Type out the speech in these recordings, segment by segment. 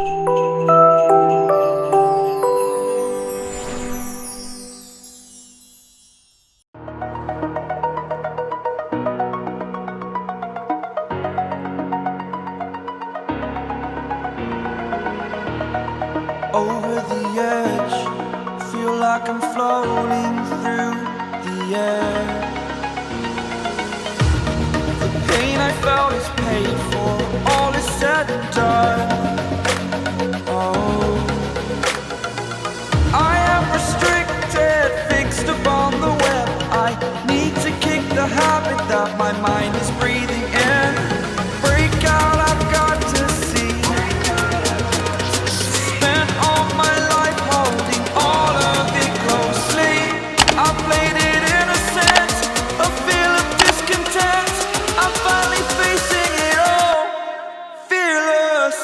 Over the edge, feel like I'm floating through the air. The pain I felt is paid for, all is said and done. Oh, I am restricted, fixed upon the web. I need to kick the habit that my mind is breathing in. Break out, I've got to see. Spent all my life holding all of it closely. I played it innocent, a feel of discontent. I'm finally facing it all, fearless.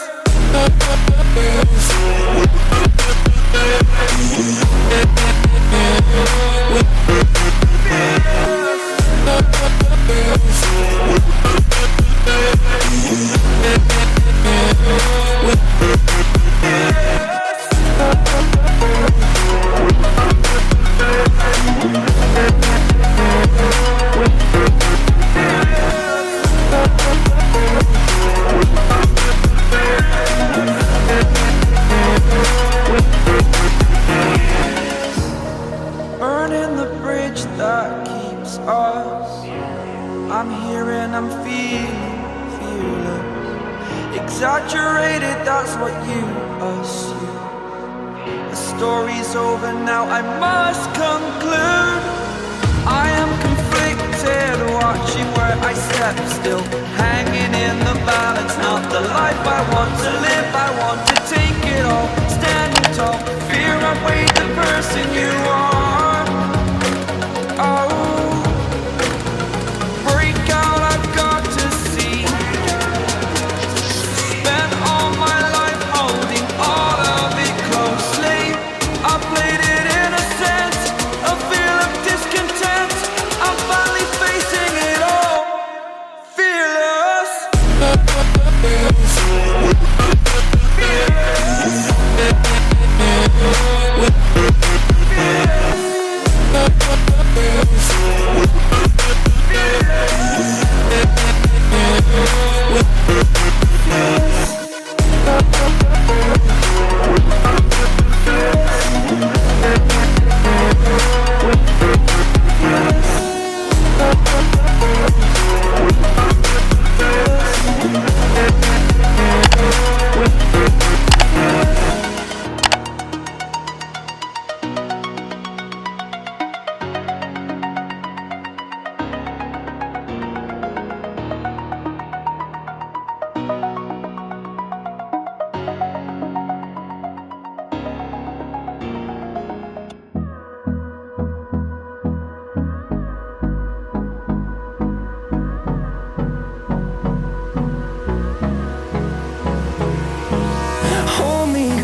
Burning the bridge that keeps us. I'm here and I'm feeling fearless. Exaggerated, that's what you assume. The story's over now, I must conclude. I am conflicted, watching where I step still, hanging in the balance. Not the life I want to live, I want to take it all, standing tall. Fear I've weighed the person you are. Oh, break out, I've got to see. Spent all my life holding all of it closely. I played it innocent, a feel of discontent. I'm finally facing it all, fearless.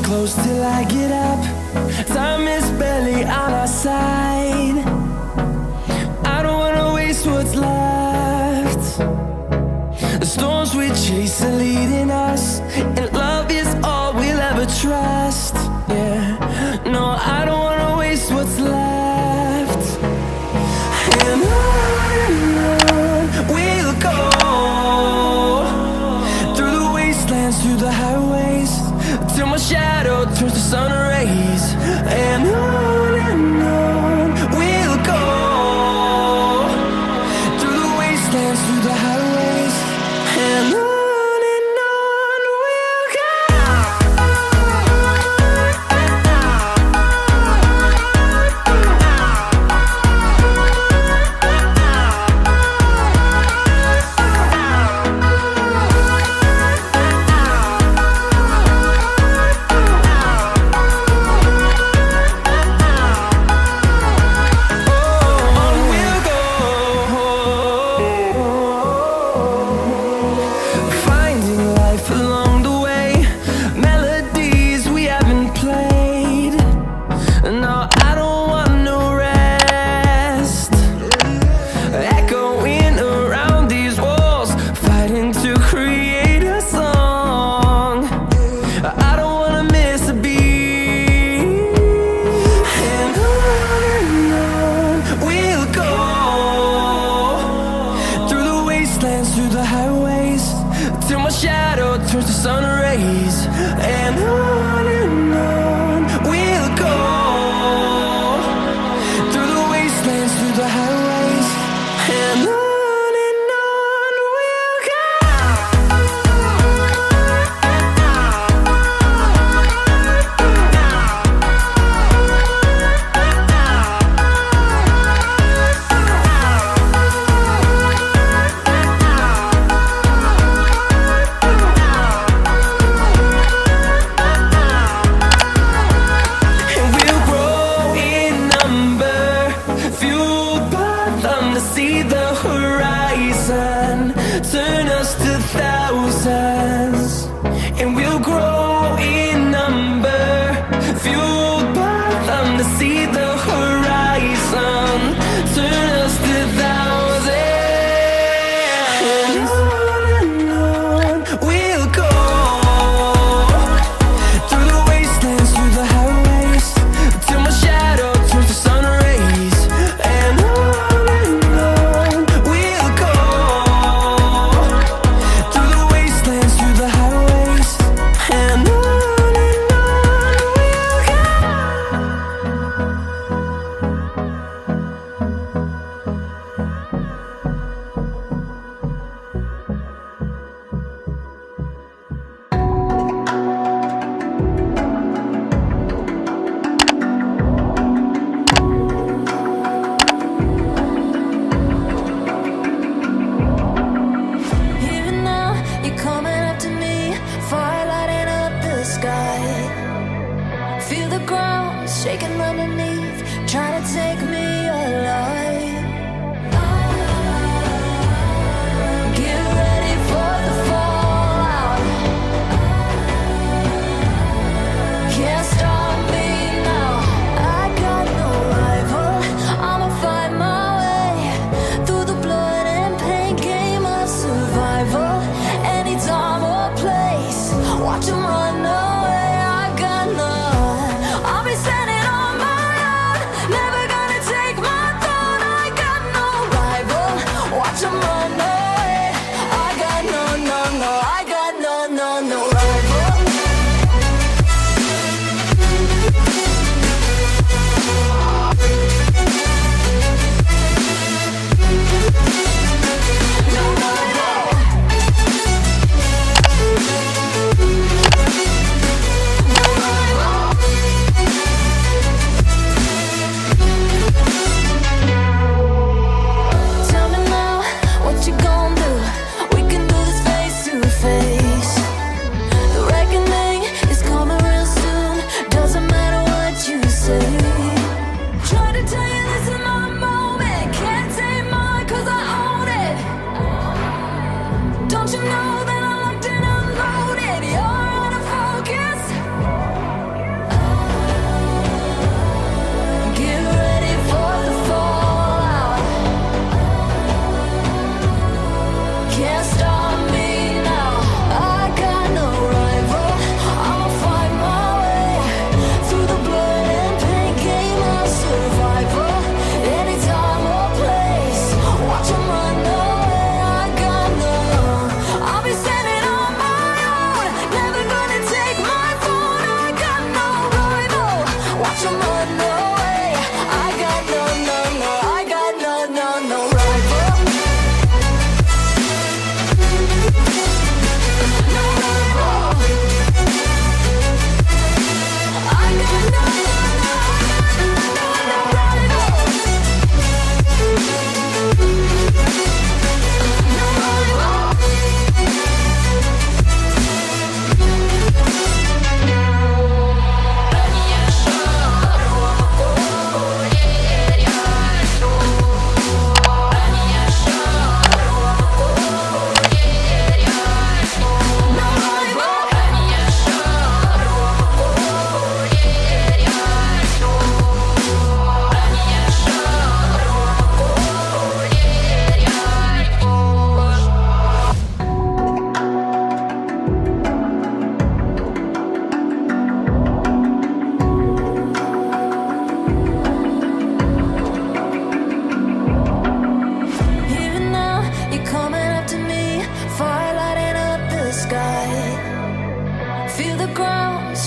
Close till I get up. Time is barely on our side. I don't wanna waste what's left. The storms we chase are leading us, and love is all we'll ever trust. Yeah, no, I don't wanna waste what's left. And on we'll go, through the wastelands, through the highways, till my shadow turns to sun rays. And on we'll go, through the wastelands, through the highways. And on we'll wastelands, through the highways, till my shadow turns to sun rays. And on we'll go, through the wastelands, through the highways, and on we'll go.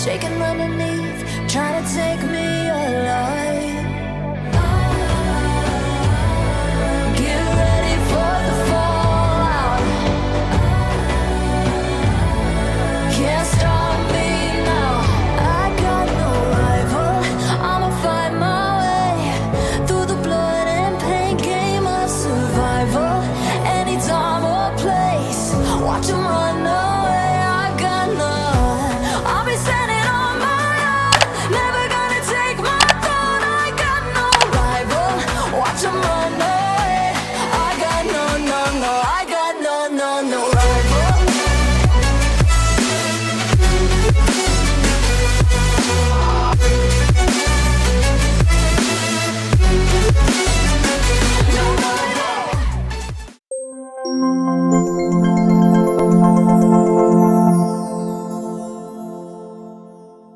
shaking underneath, trying to take me